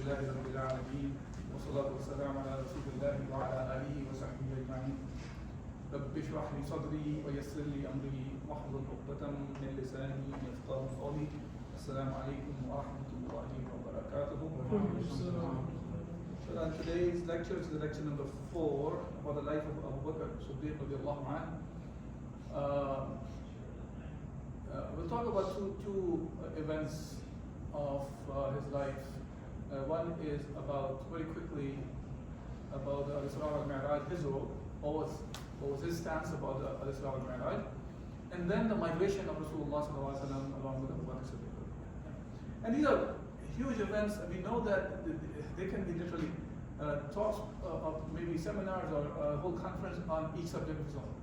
لله رب العالمين والصلاة والسلام على رسول الله وعلى آله وصحبه أجمعين. رب اشرح لي صدري ويسر لي أمري واحلل عقدة من لساني يفقهوا قولي. السلام عليكم ورحمة الله وبركاته. So today's lecture is lecture number 4 about the life of Abu Bakr Siddiq radiallahu anhu. We'll talk about two events of his life. One is about, very quickly, about the Isra al-Mi'raj, his role, what was his stance about the Isra al-Mi'raj, and then the migration of Rasulullah sallallahu alaihi wasallam along with Abu Bakr Siddiq. And these are huge events, and we know that they can be literally talks of maybe seminars or a whole conference on each subject of his own.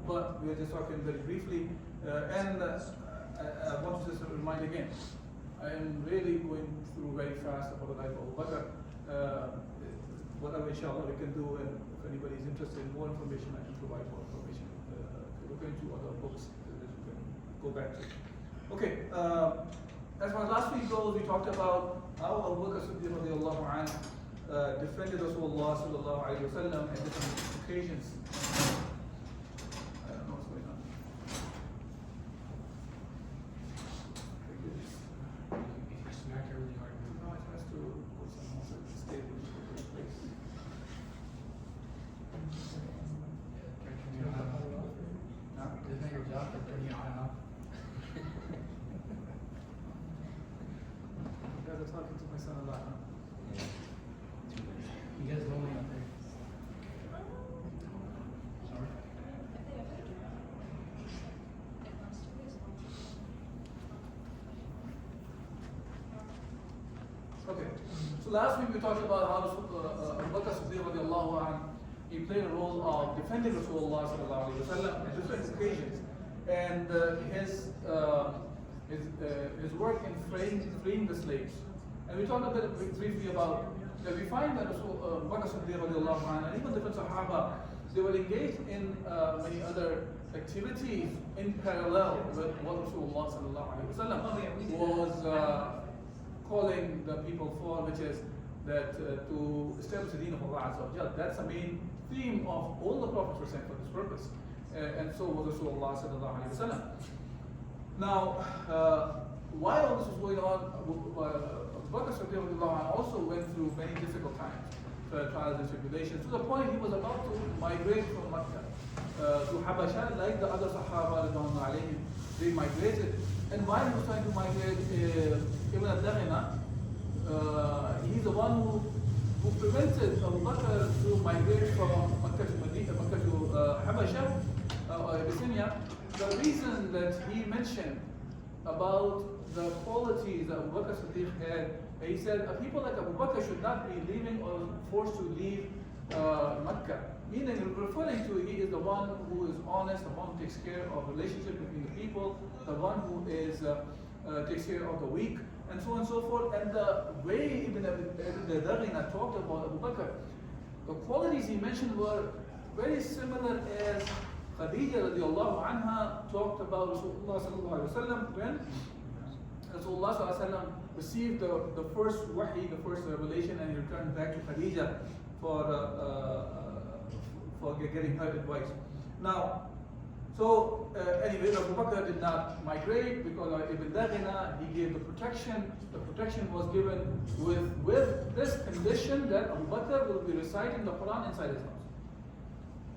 But we are just talking very briefly, and I want to just remind again, I am really going through very fast about the life of Abu Bakr. Whatever inshallah we can do, and if anybody is interested in more information, I can provide more information. We're going to other books that you can go back to. Okay, as far as last week goes, we talked about how Abu Bakr Siddiq radiallahu anhu defended Rasulullah sallallahu alayhi wa sallam at different occasions. I don't know what's going on. If you smack her really hard, No, it has to go somewhere so it's stable in a place. turn you on and off. Huh? Isn't that your job to turn you on and off? You guys are talking to my son a lot, huh? You guys lonely out there? Sorry. Okay, so last week we talked about how Abu Bakr Siddiq radiallahu anhu, he played a role of defending Rasulullah sallallahu alayhi wa sallam at different occasions, and his work in freeing the slaves. And we talked a bit briefly about that we find that Abu Bakr Siddiq radiallahu anhu, and even different Sahaba, they were engaged in many other activities in parallel with what Rasulullah sallallahu alayhi wa sallam was calling the people for, which is that to establish the deen of Allah Azza wa Jal. That's the main theme of all the prophets were sent for this purpose, and so was Rasulullah sallallahu alayhi wa sallam. Now, while all this was going on, Abu Bakr Siddiq also went through many difficult times, trials and tribulations, to the point he was about to migrate from Makkah to Habasha, like the other Sahaba, they migrated. And while he was trying to migrate, Ibn al-Daghina, he's the one who prevented Abu Bakr to migrate from Makkah to Medina, Makkah to Habasha, Abyssinia. The reason that he mentioned about the qualities that Abu Bakr Siddiq had, he said people like Abu Bakr should not be leaving or forced to leave Makkah. Meaning, referring to he is the one who is honest, the one who takes care of relationship between the people, the one who is takes care of the weak, and so on and so forth. And the way Ibn al-Daghina talked about Abu Bakr, the qualities he mentioned were very similar as Khadija radiallahu anha talked about Rasulullah sallallahu alaihi wasallam when Rasulullah sallallahu alaihi wasallam received the first wahi, the first revelation, and he returned back to Khadija for getting her advice. Now, so anyway, Abu Bakr did not migrate because Ibn Daghina, he gave the protection. The protection was given with this condition that Abu Bakr will be reciting the Quran inside his house.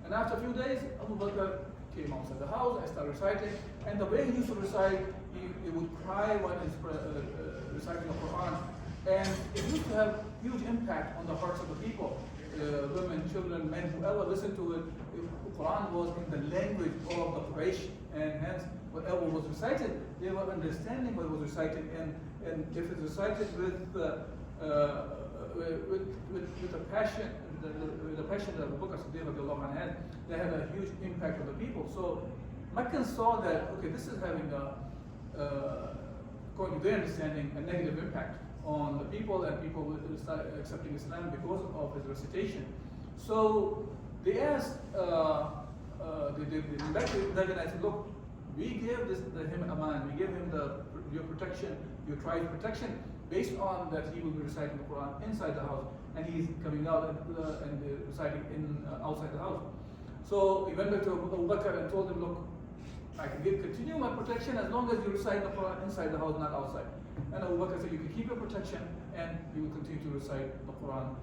And after a few days, Abu Bakr came outside the house and started reciting. And the way he used to recite, he would cry when he's reciting the Quran. And it used to have huge impact on the hearts of the people. Women, children, men, whoever listened to it, the Quran was in the language of the Quraysh, and hence whatever was recited, they were understanding what was recited, and if it's recited with the passion, the passion that Abu Bakr Siddiq had, they had a huge impact on the people. So Meccans saw that, okay, this is having according to their understanding, a negative impact on the people, and people will start accepting Islam because of his recitation. So they asked, they said, look, we gave him aman, we gave him your protection, your tribe's protection, based on that he will be reciting the Quran inside the house, and he's coming out and reciting outside the house. So he went back to Abu Bakr and told him, look, I can continue my protection as long as you recite the Quran inside the house, not outside. And Abu Bakr said, you can keep your protection and you will continue to recite the Quran,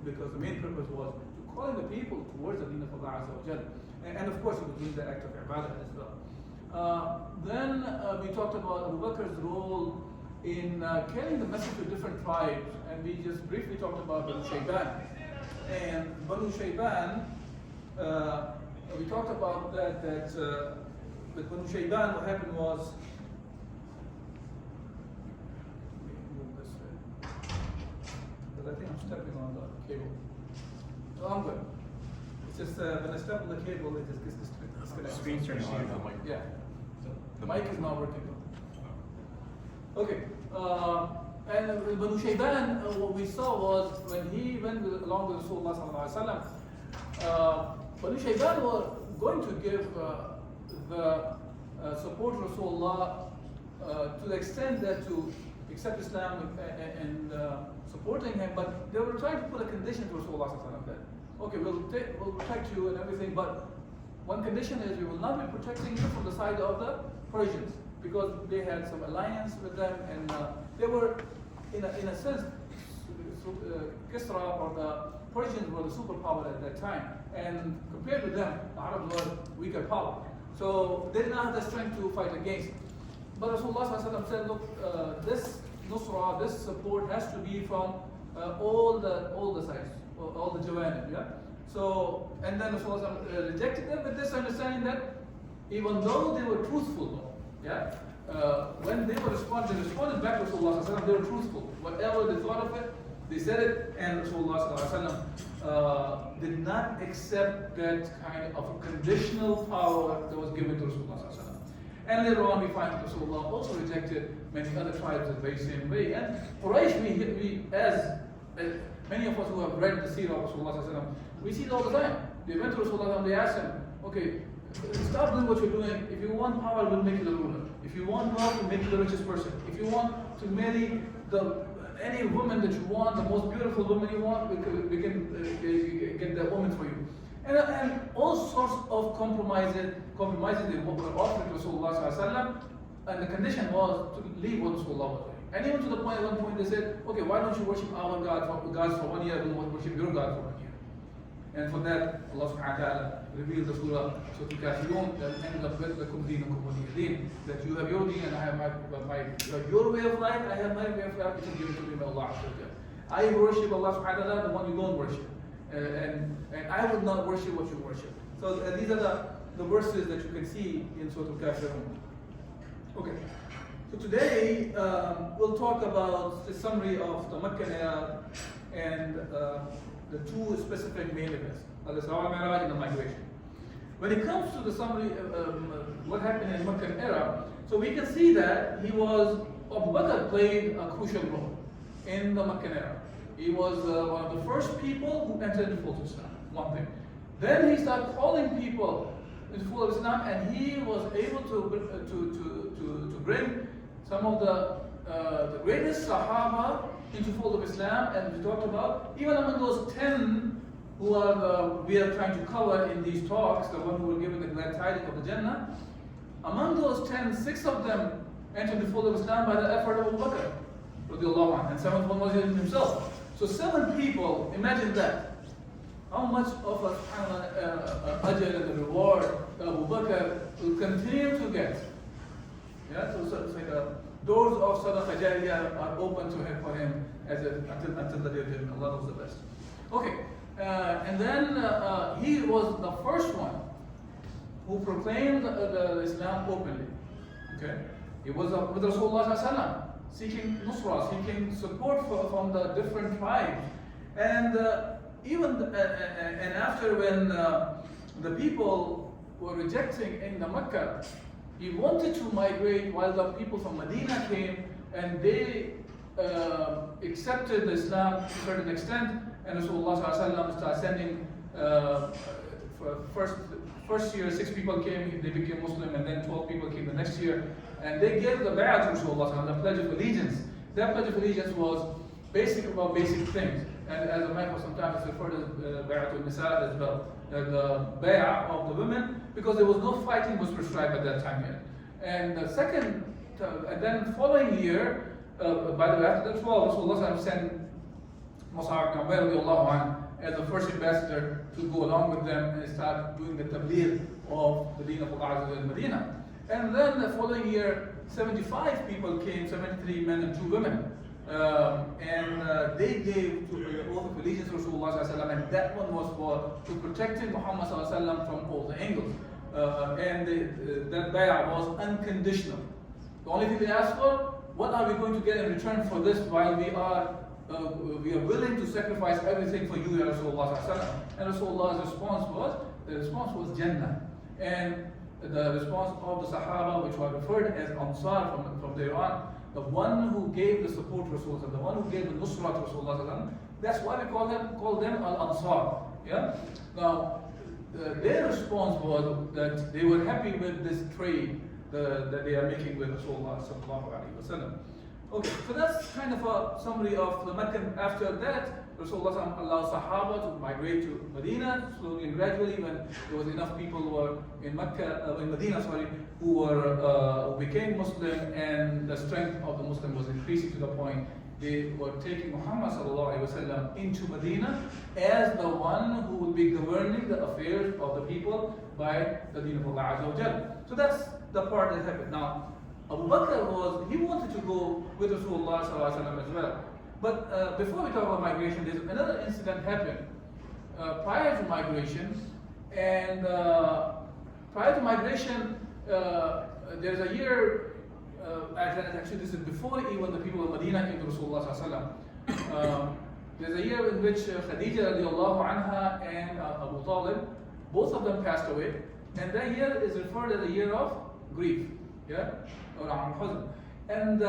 because the main purpose was to calling the people towards the deen of Allah Azza wa Jal. And of course, he was doing the act of ibadah as well. Then we talked about Abu Bakr's role in carrying the message to different tribes, and we just briefly talked about Banu Shayban. And Banu Shayban, we talked about that with Banu Shayban, what happened was, move this way, because I think I'm stepping on the cable. No, I'm good. It's just when I step on the cable, it just gets disconnected. Screen's turning on. Yeah. The mic is not working though. Okay. And Banu Shayban, what we saw was when he went along with Rasulullah sallallahu alaihi wasallam, Banu Shayban were going to give the support to Rasulullah to the extent that to accept Islam and supporting him, but they were trying to put a condition to Rasulullah sallallahu alaihi wasallam that, okay, we'll protect you and everything, but one condition is we will not be protecting you from the side of the Persians, because they had some alliance with them, and they were, in a sense, Kisra or the Persians were the superpower at that time, and compared to them, the Arabs were weaker power. So they did not have the strength to fight against. But Rasulullah said, look, this nusra, this support has to be from all the sides, all the jawanib, yeah? So, and then Rasulullah rejected them with this understanding that even though they were truthful, yeah, when they responded back to Rasulullah, they were truthful. Whatever they thought of it, they said it, and Rasulullah did not accept that kind of conditional power that was given to Rasulullah. And later on, we find that Rasulullah also rejected many other tribes in the very same way. And Quraysh, we as many of us who have read the seerah of Rasulullah, we see it all the time. They went to Rasulullah and they asked him, okay, stop doing what you're doing. If you want power, we'll make you the ruler. If you want wealth, we'll make you the richest person. If you want to marry any woman that you want, the most beautiful woman you want, we can get that woman for you. And all sorts of compromises they were offering to Rasulullah, and the condition was to leave what Rasulullah was doing. And even to the point, at one point they said, okay, why don't you worship our gods for 1 year, we won't worship your God for 1 year. And for that, Allah subhanahu wa ta'ala revealed the surah, Surah Al-Kafirun, that ended up with lakum deenukum waliya deen, that you have your deen and I have your way of life, I have my way of life, which is given to me by Allah. I worship Allah subhanahu wa ta'ala, the one you don't worship. And I will not worship what you worship. So these are the verses that you can see in Surah Al-Kafirun. Okay. So today we'll talk about the summary of the Meccan era and the two specific main events, al-Isra wal-Mi'raj and the migration. When it comes to the summary of what happened in the Meccan era, so we can see that Abu Bakr played a crucial role in the Meccan era. He was one of the first people who entered the fold of Islam, one thing. Then he started calling people into the fold of Islam, and he was able to bring some of the greatest Sahaba into the fold of Islam, and we talked about, even among those 10 who we are trying to cover in these talks, the one who were given the glad tidings of the Jannah, among those 10, 6 of them entered the fold of Islam by the effort of Abu Bakr, and 7th one was himself. So 7 people, imagine that. How much of a ajr and the reward Abu Bakr will continue to get. Yeah, so it's like doors of Sadaqah Jariyah are open to him for him until the day of judgment. Allah knows the best. Okay, and then he was the first one who proclaimed the Islam openly. Okay, he was with Rasulullah seeking nusra, seeking support from the different tribes, and and after when the people were rejecting in the Mecca, he wanted to migrate while the people from Medina came and they accepted Islam to a certain extent, and Rasulullah started sending first year 6 people came, they became Muslim, and then 12 people came the next year, and they gave the bay'ah to Rasulullah, the pledge of allegiance, that Pledge of Allegiance was basic about basic things. And as a matter sometimes it's referred as Bay'atul Nisa as well. The bay'ah of the women, because there was no fighting was prescribed at that time yet. And the second, and then following year, by the way, after the 12, Rasulullah sent Mus'ab ibn Umair as the first ambassador to go along with them and start doing the tabligh of the deen of Allah in Medina. And then the following year, 75 people came, 73 men and 2 women. And they gave to the oath of allegiance to Rasulullah, and that one was for to protecting Muhammad from all the angles. That bay'ah was unconditional. The only thing they asked for, what are we going to get in return for this while we are willing to sacrifice everything for you, Ya Rasulullah. And Rasulullah's response was Jannah. And the response of the Sahaba, which were referred as Ansar from there on, the one who gave the support to Rasulullah, the one who gave the nusra to Rasulullah, that's why we call them Al-Ansar. Yeah? Now, their response was that they were happy with this trade that they are making with Rasulullah sallallahu alaihi wasallam. Okay, so that's kind of a summary of the Mecca. After that, Rasulullah allowed Sahaba to migrate to Medina slowly and gradually when there was enough people who were in Medina, who became Muslim, and the strength of the Muslim was increasing to the point they were taking Muhammad sallallahu alaihi wasallam into Medina as the one who would be governing the affairs of the people by the deen of Allah Azza wa Jal. So that's the part that happened. Now, Abu Bakr he wanted to go with Rasulullah sallallahu alaihi wasallam as well. But before we talk about migration, there's another incident happened prior to migration. And prior to migration, there's a year, actually this is before even the people of Medina came to Rasulullah sallallahu alaihi wasallam. There's a year in which Khadija radiallahu anha and Abu Talib, both of them passed away. And that year is referred as a year of grief. Yeah? Or Huzn. And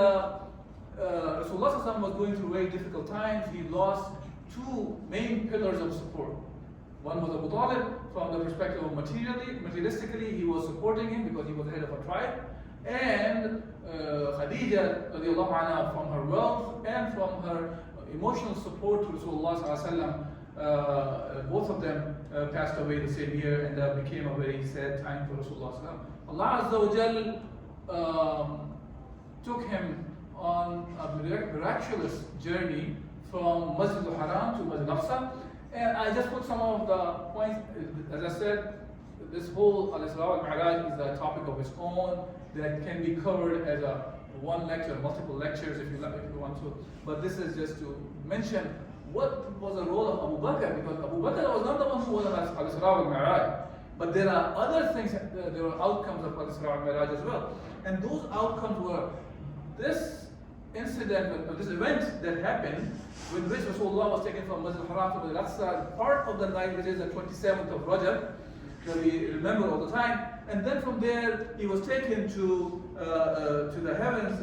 Rasulullah was going through very difficult times. He lost 2 main pillars of support. One was Abu Talib, from the perspective of materialistically, he was supporting him because he was the head of a tribe. And Khadija, radiallahu anha, from her wealth and from her emotional support to Rasulullah sallallahu both of them passed away the same year, and that became a very sad time for Rasulullah sallallahu. Allah Azza wa Jal took him on a miraculous journey from Masjid al-Haram to Masjid al-Aqsa. And I just put some of the points. As I said, this whole Al-Isra wal-Mi'raj is a topic of its own that can be covered as a one lecture, multiple lectures if you want to. But this is just to mention what was the role of Abu Bakr, because Abu Bakr was not the one who was on Al-Isra wal-Mi'raj. But there are other things, there were outcomes of Al-Isra wal-Mi'raj as well. And those outcomes were this incident, or this event that happened, when which Rasulullah was taken from Masjid al-Haram to Masjid al-Aqsa, part of the night, which is the 27th of Rajab, that we remember all the time. And then from there, he was taken to the heavens,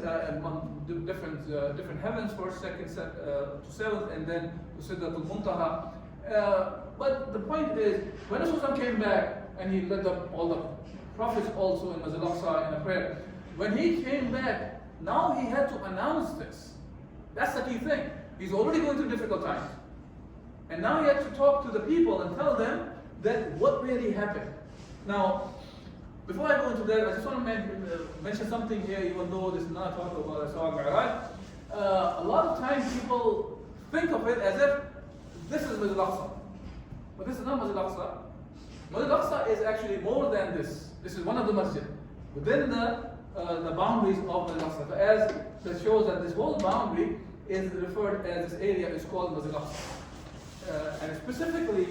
different heavens, first, second, to seventh, and then to Sidratul Muntaha. But the point is, when Rasulullah came back, and he led all the prophets also in Masjid al-Aqsa in a prayer, when he came back, now he had to announce this. That's the key thing. He's already going through difficult times. And now he had to talk to the people and tell them that what really happened. Now, before I go into that, I just want to mention something here, even though this is not a talk about Isra wal-Mi'raj. A lot of times people think of it as if this is Masjid al-Aqsa. But this is not Masjid al-Aqsa. Masjid al-Aqsa is actually more than this. This is one of the masjid within the boundaries of Masjid al-Aqsa. As that shows that this whole boundary is referred as this area is called Masjid al-Aqsa. And specifically,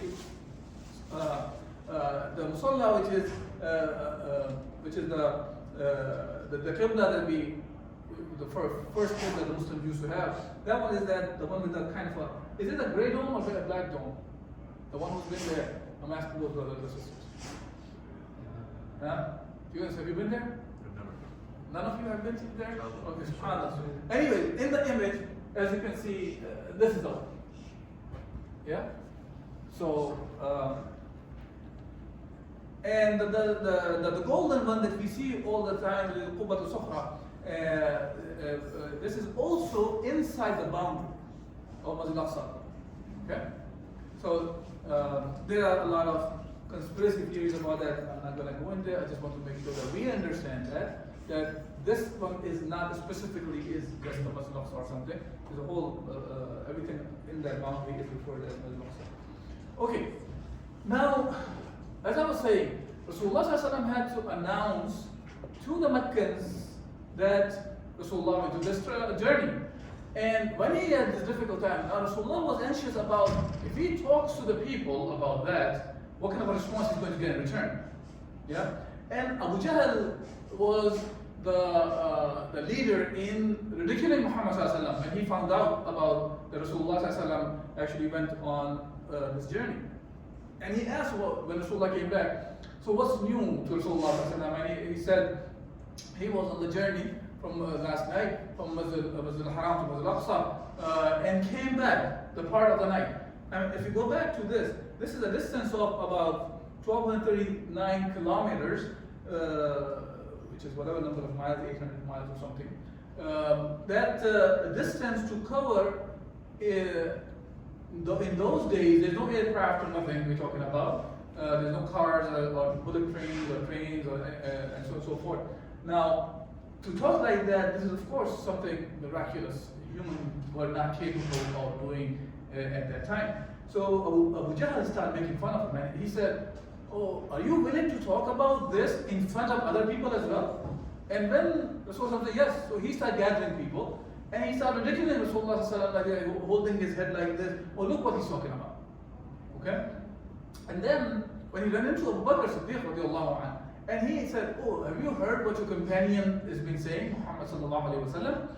the Musalla, which is the qibla that the first qibla the Muslims used to have. That one is the one with the kind of is it a grey dome or is it a black dome? The one who's been there. I'm asking those brothers and sisters. Huh? You guys, have you been there? None of you have been there? Okay, subhanAllah. Anyway, in the image, as you can see, this is the one. Yeah? So, and the golden one that we see all the time, the Qubbat al-Sukhra, this is also inside the boundary of Masjid al-Aqsa. Okay? So there are a lot of conspiracy theories about that. I'm not going to go into it. I just want to make sure that we understand that this one is not specifically is just the Masjid al-Aqsa or something. There's a whole everything in that boundary is referred as Masjid al-Aqsa. Okay. Now, as I was saying, Rasulullah ﷺ had to announce to the Meccans that Rasulullah went to this journey. And when he had this difficult time, now Rasulullah was anxious about if he talks to the people about that, what kind of a response he's going to get in return. Yeah? And Abu Jahl was the leader in ridiculing Muhammad ﷺ when he found out about that Rasulullah ﷺ actually went on this journey. And he asked when Rasulullah came back, so what's new to Rasulullah ﷺ? And he said he was on the journey from last night, from Masjid al-Haram to Masjid al-Aqsa, and came back the part of the night. And if you go back to this is a distance of about 1,239 kilometers, which is whatever number of miles, 800 miles or something. That distance to cover in those days, there's no aircraft or nothing we're talking about. There's no cars or bullet trains or trains and so on and so forth. Now, to talk like that, this is of course something miraculous. Humans were not capable of doing at that time. So Abu Jahl started making fun of him, and he said, "Oh, are you willing to talk about this in front of other people as well?" And when Rasulullah said yes, so he started gathering people, and he started ridiculing Rasulullah like holding his head like this. Oh, look what he's talking about. Okay? And then when he ran into Abu Bakr Siddiq radiallahu anhu, and he said, "Oh, have you heard what your companion has been saying, Muhammad sallallahu alaihi wasallam?"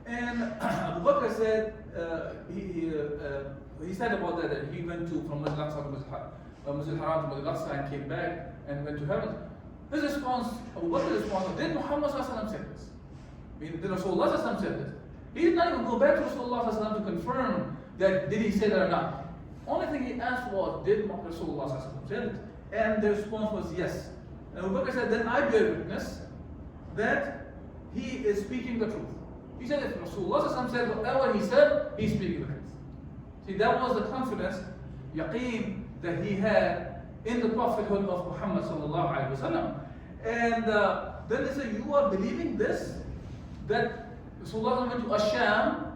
And Abu Bakr said, he said about that he went from Masjid al-Aqsa to Masjid al-Haram to Masjid al-Aqsa and came back and went to heaven. His response, Abu Bakr's response, did Muhammad sallallahu alaihi wasallam say this? I mean, did Rasulullah sallallahu alaihi wasallam say this? He did not even go back to Rasulullah sallallahu alaihi wasallam to confirm that did he say that or not. Only thing he asked was, did Rasulullah sallallahu alaihi wasallam say it? And the response was yes. And Abu Bakr said, then I bear witness that he is speaking the truth. He said, if Rasulullah said whatever he said, he's speaking the truth. See, that was the confidence, yaqeen, that he had in the prophethood of Muhammad sallallahu alaihi wasallam. And then they said, you are believing this? That Rasulullah went to Asham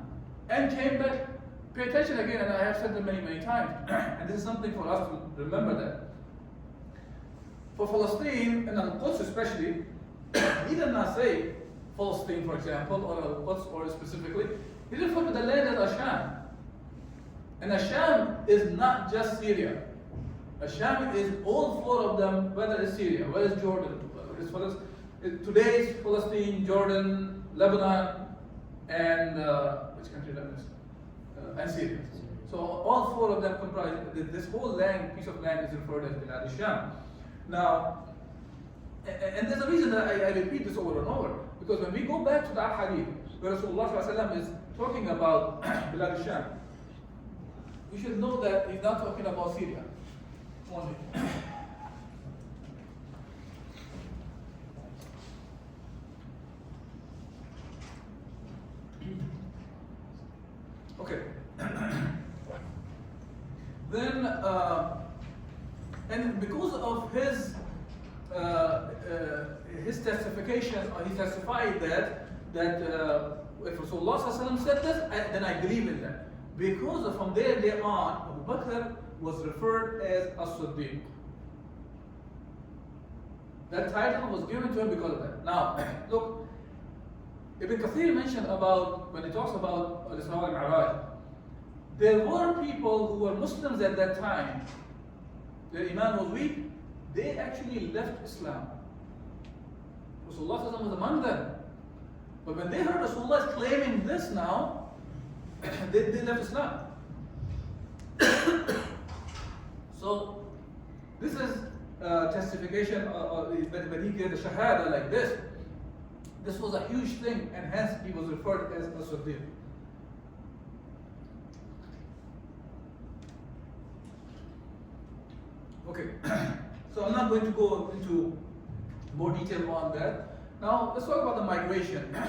and came back. Pay attention again, and I have said that many, many times. And this is something for us to remember that. For Palestine, and Al-Quds especially, he did not say Palestine, for example, or Al-Quds or specifically. He referred to the land as Asham. And Asham is not just Syria. Asham is all four of them, whether it's Syria, whether it's Jordan, today's Palestine, Jordan, Lebanon, and which country that is? And Syria. So all four of them comprise, this whole land, piece of land is referred as Bilad Asham. Now, and there's a reason that I repeat this over and over, because when we go back to the hadith, where Rasulullah is talking about Bilad Asham, we should know that he's not talking about Syria only. Okay. Then, and because of his testification, he testified that if Rasulullah said this, then I believe in that. Because from there on, Abu Bakr was referred as As-Siddiq. That title was given to him because of that. Now, look, Ibn Kathir mentioned about, when he talks about Isra al-Mi'raj, there were people who were Muslims at that time, their iman was weak, they actually left Islam. Rasulullah was among them. But when they heard Rasulullah claiming this now, they left Islam. So, this is testification, when he gave the Shahada like this, this was a huge thing, and hence he was referred as a Siddiq. Okay, so I'm not going to go into more detail on that. Now, let's talk about the migration. Sorry.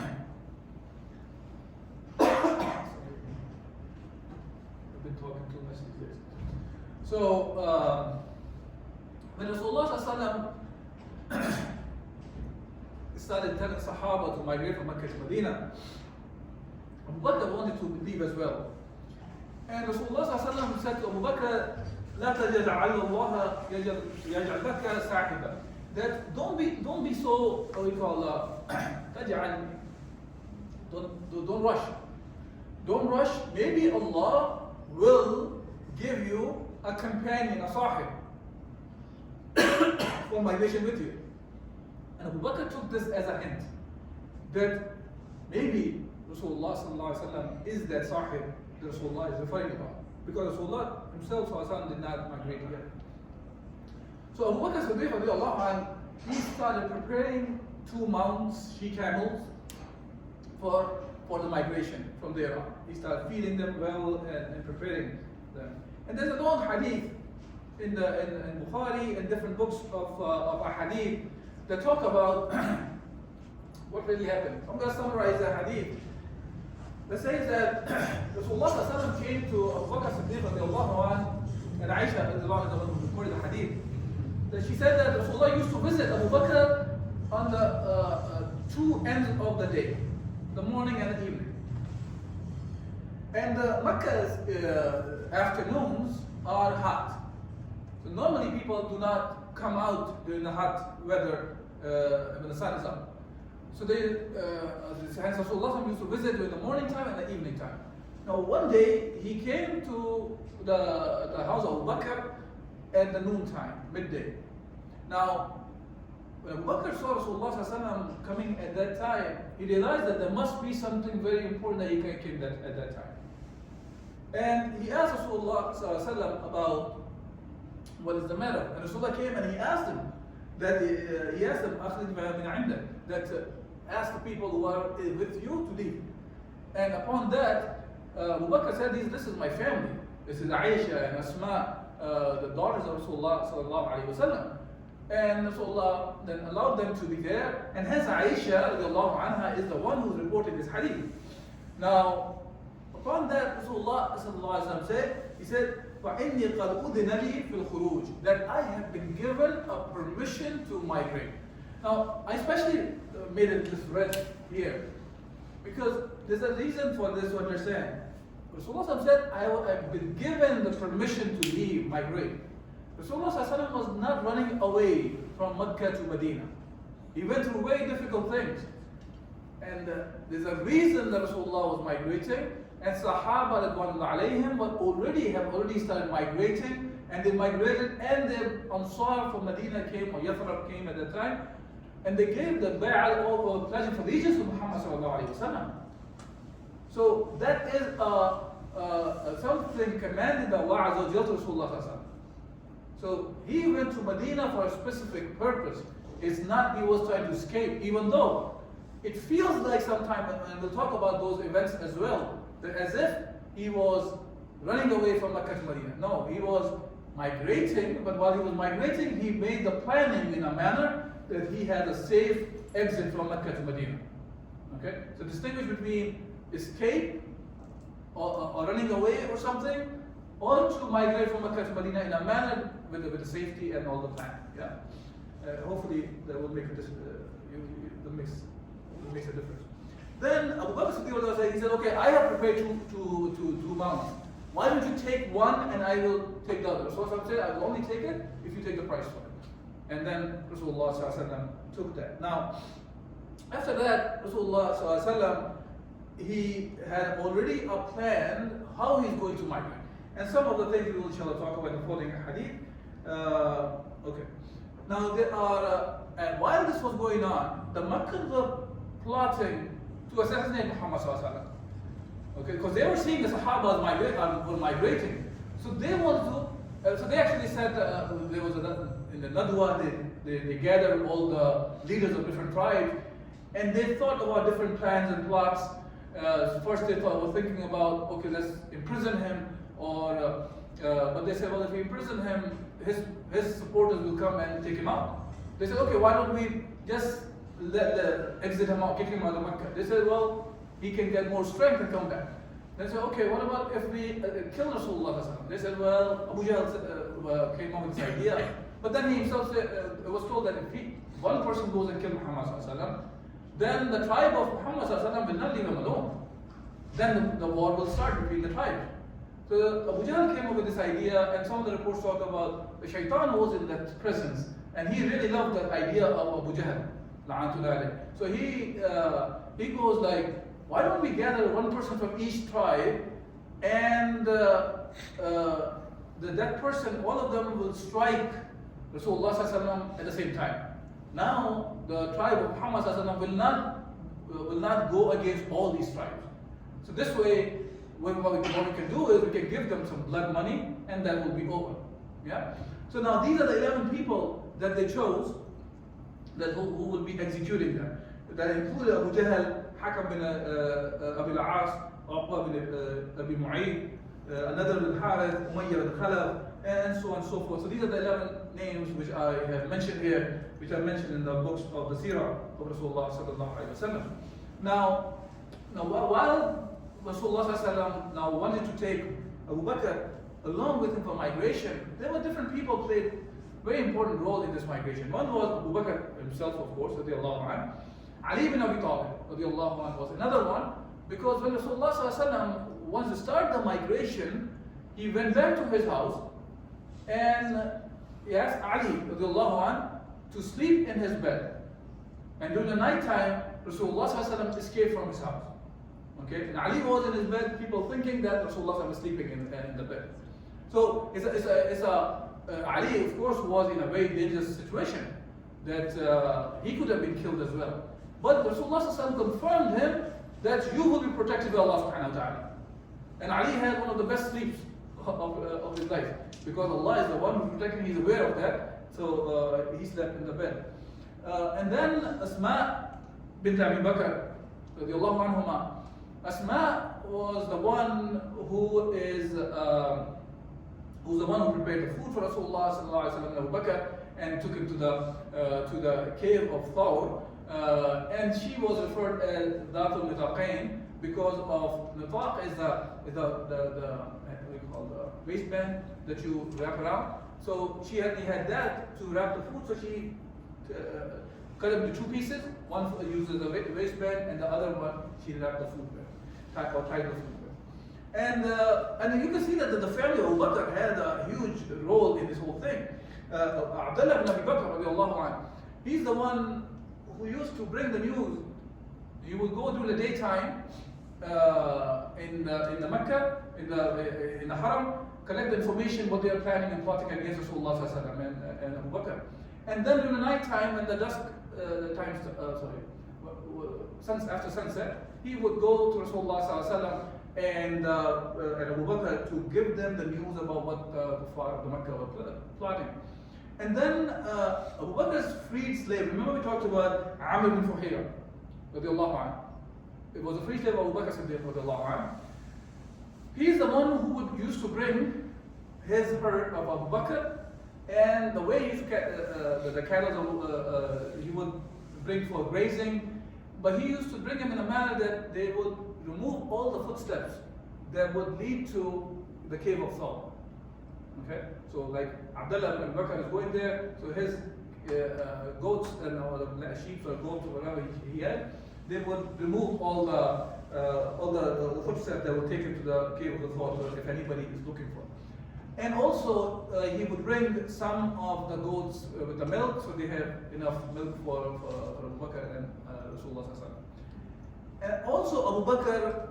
I've been talking too much these days. So, when Rasulullah started telling Sahaba to migrate from Mecca to Medina, Abu Bakr wanted to leave as well. And Rasulullah said to Abu Bakr, لا تجعل الله يجعل لك صاحبا. That don't be so, what we call تجعل, don't rush. Don't rush. Maybe Allah will give you a companion, a sahib, for migration with you. And Abu Bakr took this as a hint that maybe Rasulullah is that sahib that Rasulullah is referring about. Because Rasulullah himself did not migrate yet. So Abu Bakr Siddiq, he started preparing 2 mounts, she-camels, for the migration from there on. He started feeding them well and preparing them. And there's a long hadith in Bukhari and different books of hadith that talk about what really happened. I'm going to summarize the hadith. It says that Rasulullah came to Abu Bakr Siddiq and Aisha who recorded the hadith. That she said that Rasulullah used to visit Abu Bakr on the 2 ends of the day, the morning and the evening. And Mecca's afternoons are hot. So normally people do not come out during the hot weather when the sun is up. So hence Rasulullah used to visit during the morning time and the evening time. Now one day he came to the house of Abu Bakr at the noon time, midday. Now when Abu Bakr saw Rasulullah coming at that time, he realized that there must be something very important that he came at that time. And he asked Rasulullah about what is the matter. And Rasulullah came and he asked him that ask the people who are with you to leave. And upon that, Abu Bakr said, this is my family. This is Aisha and Asma, the daughters of Rasulullah sallallahu alaihi wasallam. And Rasulullah then allowed them to be there. And hence Aisha radiallahu anha is the one who reported this hadith. Now, upon that, Rasulullah sallallahu alaihi wasallam said, فَإِنِّي قَدْ أُذِنَ لِي فِي الْخُرُوجِ, that I have been given a permission to migrate. Now, I especially made it this red here because there's a reason for this to understand. Rasulullah said, I have been given the permission to leave, migrate. Rasulullah was not running away from Mecca to Medina. He went through very difficult things. And there's a reason that Rasulullah was migrating, and Sahaba have already started migrating, and they migrated, and the Ansar from Medina came, or Yathrib came at that time, and they gave the bay'ah or pledging allegiance to Muhammad sallallahu alaihi wasallam. So that is something commanded by Allah Azza wa Jalla to Rasulullah sallallahu alaihi wasallam. So he went to Medina for a specific purpose. It's not he was trying to escape, even though it feels like sometimes, and we'll talk about those events as well, that as if he was running away from Mecca to Medina. No, he was migrating, but while he was migrating, he made the planning in a manner that he had a safe exit from Mecca to Medina. Okay? So distinguish between escape or running away or something, or to migrate from Mecca to Medina in a manner with the safety and all the plan. Yeah? Hopefully that will make a difference. Then Abu Bakr Siddiq, he said, okay, I have prepared two mounts. Why don't you take one and I will take the other? So I said, I will only take it if you take the price for it. And then Rasulullah took that. Now, after that, Rasulullah he had already a plan how he's going to migrate. And some of the things we will inshallah talk about in the following hadith. Okay. Now there are, and while this was going on, the Meccans were plotting to assassinate Muhammad sallallahu alaihi wasallam. Okay, because they were seeing the Sahaba were migrating. So they wanted to, so they actually said, there was in the Nadwa, they gathered all the leaders of different tribes, and they thought about different plans and plots. First they were thinking about, okay, let's imprison him, or but they said, well, if we imprison him, his supporters will come and take him out. They said, okay, why don't we just exit him out, kick him out of Mecca. They said, well, he can get more strength and come back. They said, okay, what about if we kill Rasulullah? They said, well, Abu Jahl came up with this idea. But then he himself said, was told that if one person goes and kills Muhammad, then the tribe of Muhammad will not leave him alone. Then the war will start between the tribes. So Abu Jahl came up with this idea, and some of the reports talk about the shaitan was in that presence, and he really loved that idea of Abu Jahl. So he goes like, why don't we gather one person from each tribe, and that person, all of them will strike Rasulullah at the same time. Now the tribe of Muhammad will not go against all these tribes. So this way, what we can do is we can give them some blood money, and that will be over. Yeah. So now these are the 11 people that they chose, that who will be executing them. That included Abu Jahl, Hakam bin Abi al-As, Uqba bin Abi Mu'ayt, another bin Harith, Umayyah bin Khalaf, and so on and so forth. So these are the 11 names which I have mentioned here, which are mentioned in the books of the Seerah of Rasulullah sallallahu alaihi wasallam. Now while Rasulullah now wanted to take Abu Bakr along with him for migration, there were different people played a very important role in this migration. One was Abu Bakr himself, of course, radiallahu anhu. Ali bin Abi Talib radiallahu anhu was another one, because when Rasulullah wanted to start the migration, he went back to his house and he asked Ali radiallahu anhu to sleep in his bed. And during the night time, Rasulullah escaped from his house. Okay, and Ali was in his bed, people thinking that Rasulullah was sleeping in the bed. So Ali, of course, was in a very dangerous situation, that he could have been killed as well. But Rasulullah confirmed him that you will be protected by Allah subhanahu wa ta'ala. And Ali had one of the best sleeps of his life, because Allah is the one who protected him, he's aware of that. So he slept in the bed. And then Asma bint Abi Bakr radiallahu anhuma. Asma was the one who's the one who prepared the food for Rasulullah sallallahu alaihi wasallam, Abu Bakr, and took him to the cave of Thawr. And she was referred as Dhatul Nitaqain because of nitaq is the waistband that you wrap around. So she had that to wrap the food. So she cut it into two pieces. One uses the waistband, and the other one she wrapped the food with. Tied the food with. And you can see that the family of Abu Bakr had a huge role in this whole thing. Abdullah ibn Abi Bakr radiallahu anhu, he's the one who used to bring the news. He would go during the daytime in the Mecca, in the Haram, collect the information what they are planning and plotting against Rasulullah and Abu Bakr. And then during the night time, when the dusk after sunset, he would go to Rasulullah and Abu Bakr to give them the news about what the Kuffar of the Mecca were plotting. And then Abu Bakr's freed slave, remember we talked about Amr bin Fuhayra radiallahu anhu. It was a free slave of Abu Bakr Siddiq radiallahu anhu. He's the one who used to bring his herd of Abu Bakr, and the way he used to the cattle he would bring for grazing, but he used to bring them in a manner that they would remove all the footsteps that would lead to the cave of Thawr. Okay, so like Abdullah ibn Bakr is going there, so his goats and sheep or goats or whatever he had, they would remove all the footsteps that would take him to the cave of the Thawr if anybody is looking for. And also he would bring some of the goats with the milk, so they have enough milk for Abu Bakr and Rasulullah. And also Abu Bakr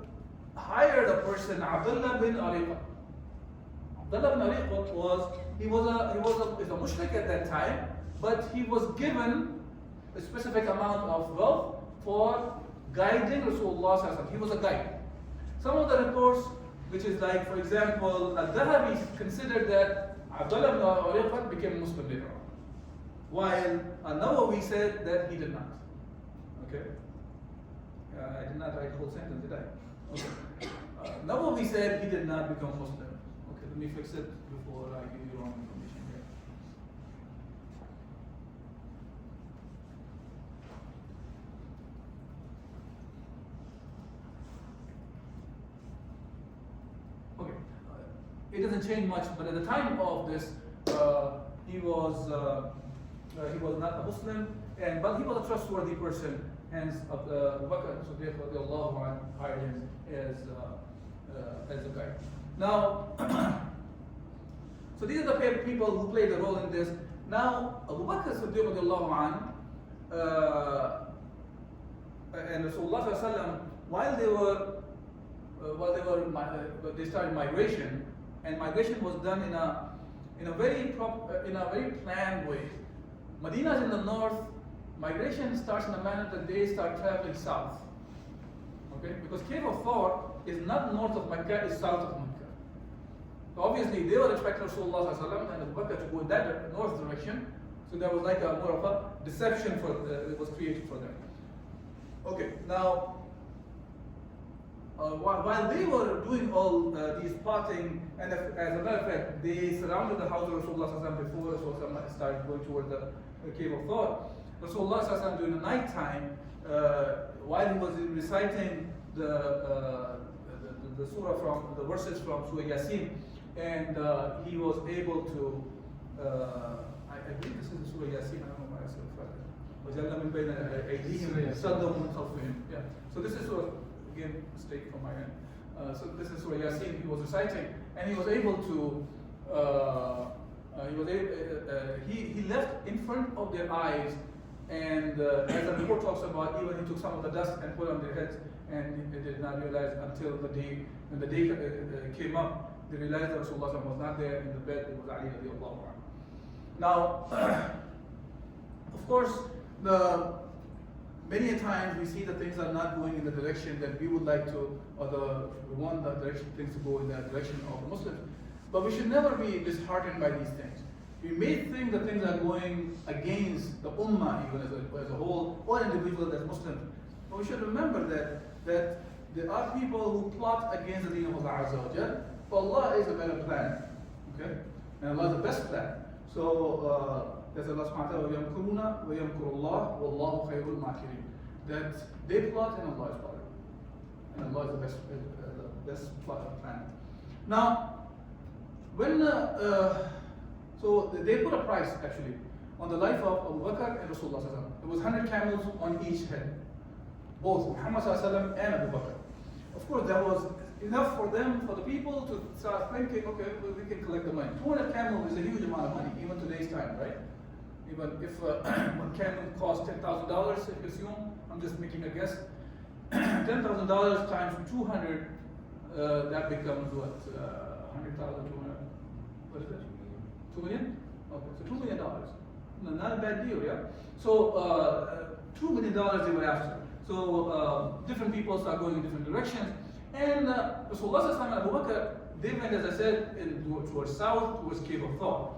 hired a person, Abdullah bin Ariqat. Abdullah bin Ariqat was a mushrik at that time, but he was given a specific amount of wealth for guiding Rasulullah. He was a guide. Some of the reports, which is like, for example, Al-Dhahabi considered that Abdullah bin Ariqat became Muslim later on, while An-Nawawi said that he did not. Okay? I did not write the whole sentence, did I? Okay. Nawawi said he did not become Muslim. Okay, let me fix it before I give you wrong information here. it doesn't change much. But at the time of this, he was not a Muslim, but he was a trustworthy person. Hence, Abu Bakr Siddiq radiallahu anhu hired him as a guide. Now, so these are the people who played a role in this. Now, Abu Bakr Siddiq radiallahu anhu and Rasulullah sallallahu alaihi wasallam, while they started migration, and migration was done in a very planned way. Medina is in the north. Migration starts in a manner that they start traveling south. Okay, because Cave of Thor is not north of Mecca; it's south of Mecca. So obviously, they were expecting Rasulullah sallallahu alaihi wasallam and Abu Bakr to go in that north direction. So there was like a more of a deception it was created for them. Okay, now while they were doing all these plotting, and as a matter of fact, they surrounded the house of Rasulullah sallallahu alaihi wasallam before Rasulullah started going towards the Cave of Thor. Rasulullah sallallahu alaihi wasallam during the night time, while he was reciting the surah from the verses from Surah Yasin, and he was able to, I believe this is the Surah Yasin. I don't know why I said وَجَلَّ مِنْ بَيْنَ أَيْدِيهِمْ صَدًّا وَمِنْ خَلْفِهِمْ. Yeah. So this is Surah, again, mistake from my end. So this is Surah Yasin. He was reciting, and he was able to. He left in front of their eyes, and as the report talks about, even he took some of the dust and put on their heads, and they did not realize until the day when the day came up, they realized that Rasulullah was not there in the bed. It was Ali radiallahu anhu. Now, of course, many a times we see that things are not going in the direction that we would like to, or we want the direction things to go in the direction of the Muslims. But we should never be disheartened by these things. We may think that things are going against the Ummah even as a whole, or individuals as Muslims. But we should remember that there are people who plot against the deen of Allah Azza wa Jal. But Allah is a better plan. Okay? And Allah is the best plan. So as Allah subhanahu wa ta'ala, وَيَمْكُرُونَ وَيَمْكُرُ اللَّهُ وَاللَّهُ خَيْرُ الْمَاكِرِينَ. That they plot and Allah is part. And Allah is the best plan. Now, when so they put a price actually on the life of Abu Bakr and Rasulullah sallallahu alaihi wasallam. It was 100 camels on each head, both Muhammad sallallahu alaihi wasallam and Abu Bakr. Of course, that was enough for the people to start thinking, okay, we can collect the money. 200 camels is a huge amount of money, even today's time, right? Even if one camel costs $10,000, if you assume, I'm just making a guess, $10,000 times 200, that becomes what? 100,000, 200. What is it? 2 million? Okay, so $2 million. No, not a bad deal, yeah? So $2 million they were after. So different people start going in different directions. And Rasulullah and Abu Bakr, they went, as I said, towards south, towards Cave of Thor.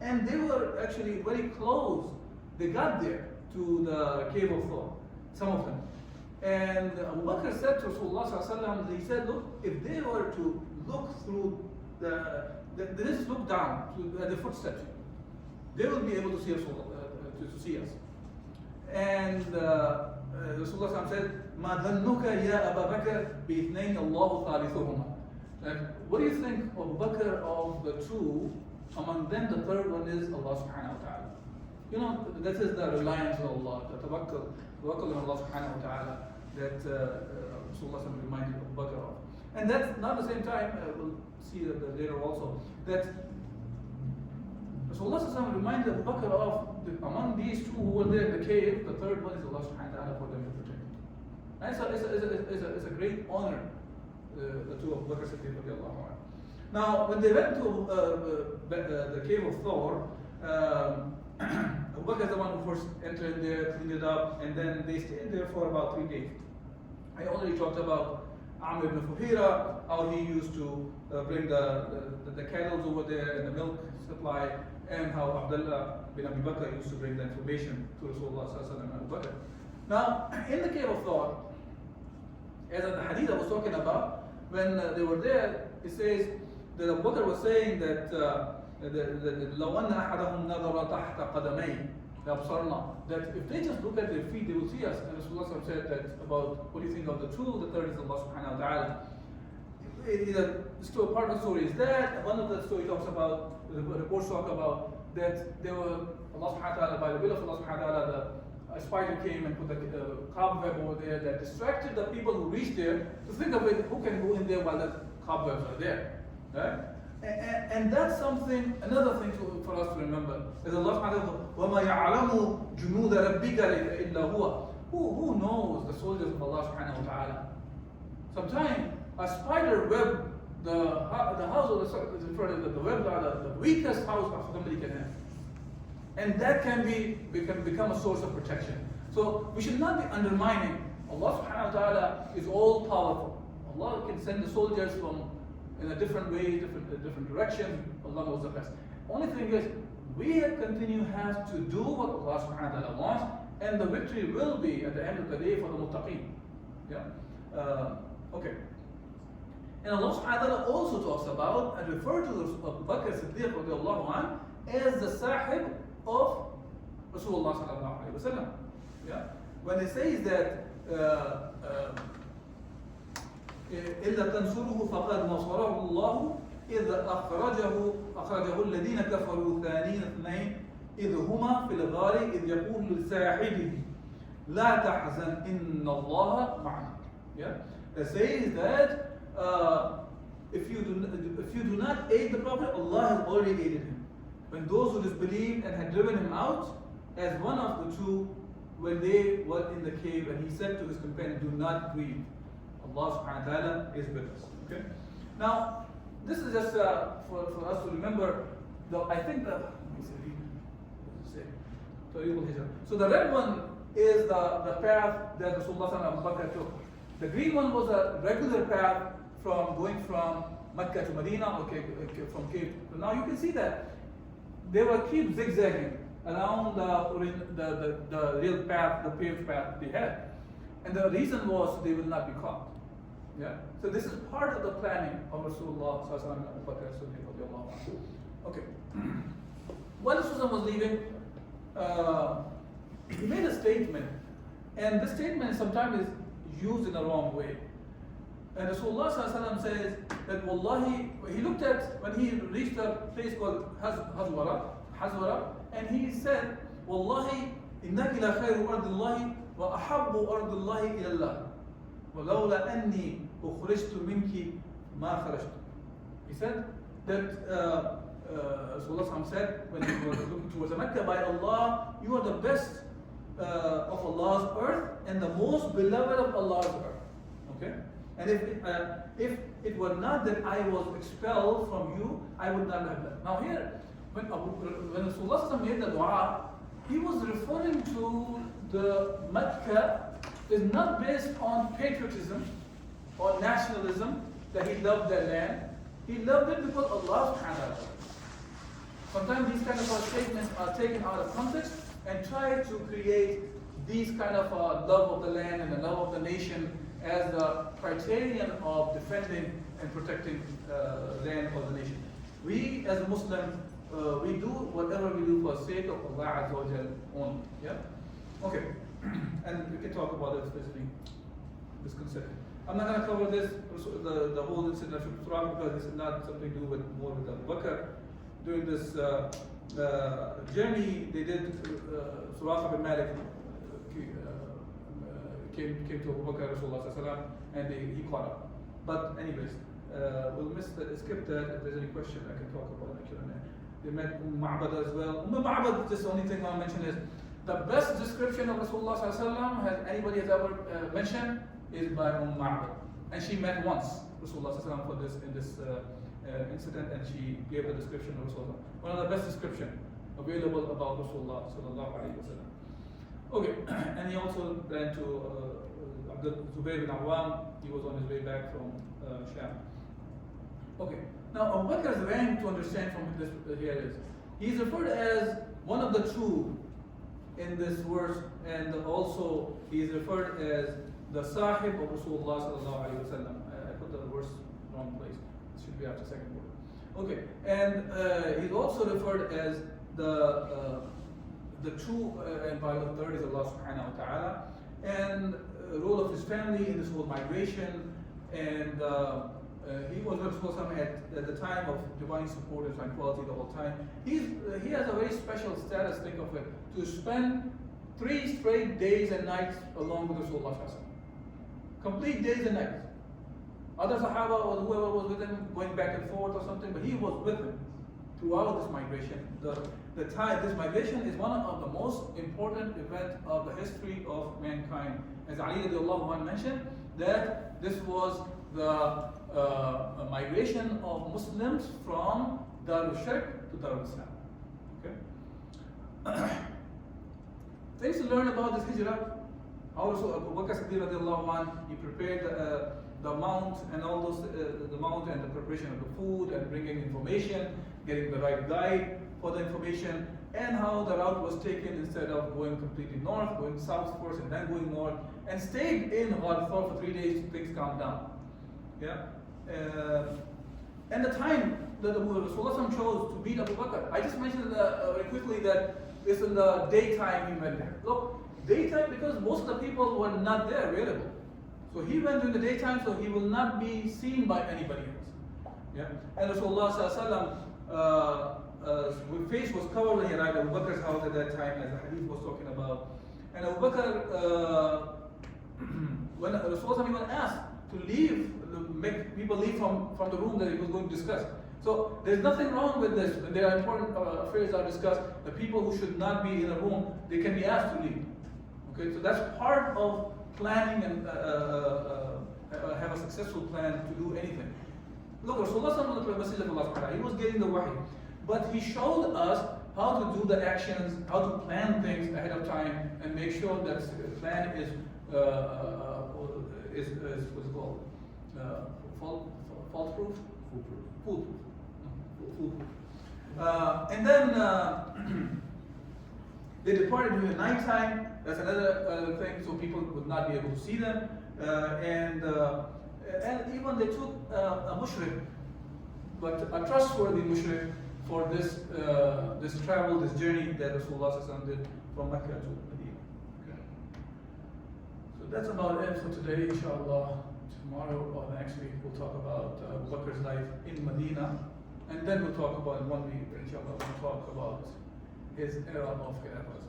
And they were actually very close. They got there to the Cave of Thor, some of them. And Abu Bakr said to Rasulullah, he said, look, if they were to look through they just look down to the footsteps, they will be able to see us. And Rasulullah said, "Ma dhannuka ya Abu Bakr bi ithnayn Allahu thalithuhuma." What do you think, Abu Bakr, of the two? Among them, the third one is Allah subhanahu wa ta'ala. You know, that is the reliance on Allah, the tawakkul on Allah subhanahu wa ta'ala that Rasulullah reminded Abu Bakr of. And that's not the same time, we'll see that later also, that Rasulullah reminded Abu Bakr of among these two who were there in the cave, the third one is Allah subhanahu wa ta'ala for them to protect. And it's a great honor, the two of Abu Bakr Siddiq radiallahu anhu. Now, when they went to the cave of Thor, Abu Bakr is the one who first entered there, cleaned it up, and then they stayed there for about 3 days. I already talked about Amr ibn Fuhira, how he used to bring the cattle over there and the milk supply, and how Abdullah bin Abi Bakr used to bring the information to Rasulullah and Abu Bakr. Now, in the cave of Thor, as the hadith I was talking about, when they were there, it says that Abu Bakr was saying that لو أن أحدهم نظر تحت قدميه لأبصرنا, that if they just look at their feet, they will see us. And Rasulullah said that about what do you think of the two? The third is Allah subhanahu wa ta'ala. part of the story is that. One of the story talks about, the reports talk about that there were, Allah subhanahu wa ta'ala, by the will of Allah subhanahu wa ta'ala, a spider came and put the cobweb over there that distracted the people who reached there to think of it, who can go in there while the cobwebs are there. Right? And that's something, another thing for us to remember. Is Allah subhanahu wa ta'ala, وَمَا يَعْلَمُ جُنُودَ رَبِّكَ إِلَّا هُوَ. Who knows the soldiers of Allah subhanahu wa ta'ala? Sometimes a spider web, the house of the web are the weakest house somebody can have. And that can become a source of protection. So we should not be undermining. Allah subhanahu wa ta'ala is all powerful. Allah can send the soldiers from in a different way, different direction. Allah knows the best. Only thing is, we have to do what Allah subhanahu wa ta'ala wants, and the victory will be at the end of the day for the muttaqeen. Yeah? Okay. And Allah subhanahu wa ta'ala also talks about and refers to Abu Bakr Siddiq radiallahu anh as the sahib of Rasulullah sallallahu alayhi wa sallam. Yeah? When he says that إِلَّا تَنْصُرُهُ فَقَدْ نَصَرَهُ اللَّهُ إِذْ أَخْرَجَهُ الَّذِينَ كَفَرُوا ثَانِيَ اثْنَيْنِ إِذْ هُمَا فِي الْغَارِ إِذْ يَقُولُ لِصَاحِبِهِ لَا تَحْزَنْ إِنَّ اللَّهَ مَعَنَا. Yeah? It says that if you do not aid the Prophet, Allah has already aided him. When those who disbelieved and had driven him out, as one of the two, when they were in the cave, and he said to his companion, do not grieve. Allah subhanahu wa ta'ala is with us. Okay? Now, this is just for us to remember, I think that, so the red one is the path that Rasulullah and Abu Bakr took. The green one was a regular path going from Mecca to Medina, from cave. So now you can see that they will keep zigzagging around the real path, the paved path they had. And the reason was they will not be caught. Yeah? So this is part of the planning of Rasulullah and Abu Bakr Siddiq. Okay. While Rasulullah was leaving, he made a statement. And this statement sometimes is used in the wrong way. And Rasulullah says that Wallahi, he looked at, when he reached a place called Hazwara, and he said, Wallahi, innaki la khayru ardillahi wa ahabbu ardillahi ilallah. وَلَوْلَا أَنِّي أُخْرِجْتُ مِنْكِ مَا خَرَجْتُ. He said that Rasulullah said when he was looking towards Mecca, by Allah, you are the best of Allah's earth and the most beloved of Allah's earth. Okay? And if it were not that I was expelled from you, I would not have left. Now here, when Rasulullah made the dua, he was referring to the Mecca is not based on patriotism or nationalism, that he loved that land. He loved it because Allah subhanahu wa ta'ala. Sometimes these kind of statements are taken out of context and try to create these kind of love of the land and the love of the nation as the criterion of defending and protecting land or the nation. We as a Muslim, we do whatever we do for the sake of Allah Azza wa Jal only. Yeah? Okay. And we can talk about it, especially this concept. I'm not going to cover this, the whole incident of Surah, because this is not something to do with more with Abu Bakr. During this journey, they did, Surah bin Malik came to Abu Bakr, Rasulullah, and he caught up. But anyways, we'll skip that. If there's any question, I can talk about it. They met Ma'bad as well. Ma'bad, just the only thing I'll mention is, the best description of Rasulullah has anybody has ever mentioned is by Ma'bad. And she met once Rasulullah for this incident, and she gave the description of Rasulullah. One of the best description available about Rasulullah sallallahu alaihi wasallam. Okay, and he also ran to Zubayr bin Awam. He was on his way back from Sham. Okay, now Abu Bakr's rank, to understand from this here is, he is referred as one of the two in this verse, and also he is referred as the Sahib of Rasulullah sallallahu alaihi wasallam. I put the verse wrong place. It should be after second word. Okay, and he's also referred as the true, and by the third is Allah subhanahu wa ta'ala, and role of his family in this whole migration, and he was Rasulullah at the time of divine support and tranquility the whole time. He has a very special status, think of it, to spend 3 straight days and nights along with Rasulullah. Complete days and nights. Other Sahaba or whoever was with him going back and forth or something, but he was with him throughout this migration. This migration is one of the most important events of the history of mankind. As Ali radiallahu anhu mentioned, that this was the migration of Muslims from Darul Shirk to Darul Islam. Okay? Things to learn about this hijrah. Also, Abu Bakr Siddiq radiallahu anhu, he prepared the mount and all those, the mount and the preparation of the food and bringing information, getting the right guide for the information, and how the route was taken instead of going completely north, going south first and then going north, and stayed in Ghar Thawr for 3 days till things calmed down. Yeah, and the time that Rasulullah chose to meet Abu Bakr, I just mentioned very quickly that it's in the daytime he went there. Look, daytime because most of the people were not there available. So he went during the daytime, so he will not be seen by anybody else. Yeah, and Rasulullah his face was covered when he arrived at Abu Bakr's house at that time, as the hadith was talking about. And Abu Bakr, when Rasulullah even asked to leave, make people leave from the room that he was going to discuss. So there's nothing wrong with this. When there are important affairs are discussed, the people who should not be in a room, they can be asked to leave. Okay, so that's part of planning and have a successful plan to do anything. Look, Rasulullah was the message of Allah. He was getting the wahi, but he showed us how to do the actions, how to plan things ahead of time, and make sure that the plan is what's it called, fault-proof, foolproof. And then they departed during the nighttime. That's another thing, so people would not be able to see them. And even they took a mushrik, but a trustworthy mushrik for this travel, this journey that Rasulullah did from Mecca to Medina. Okay. So that's about it for today, inshallah. Tomorrow or next week we'll talk about Abu Bakr's life in Medina, and then we'll talk about in 1 week, inshallah, we'll talk about his era of Khilafah.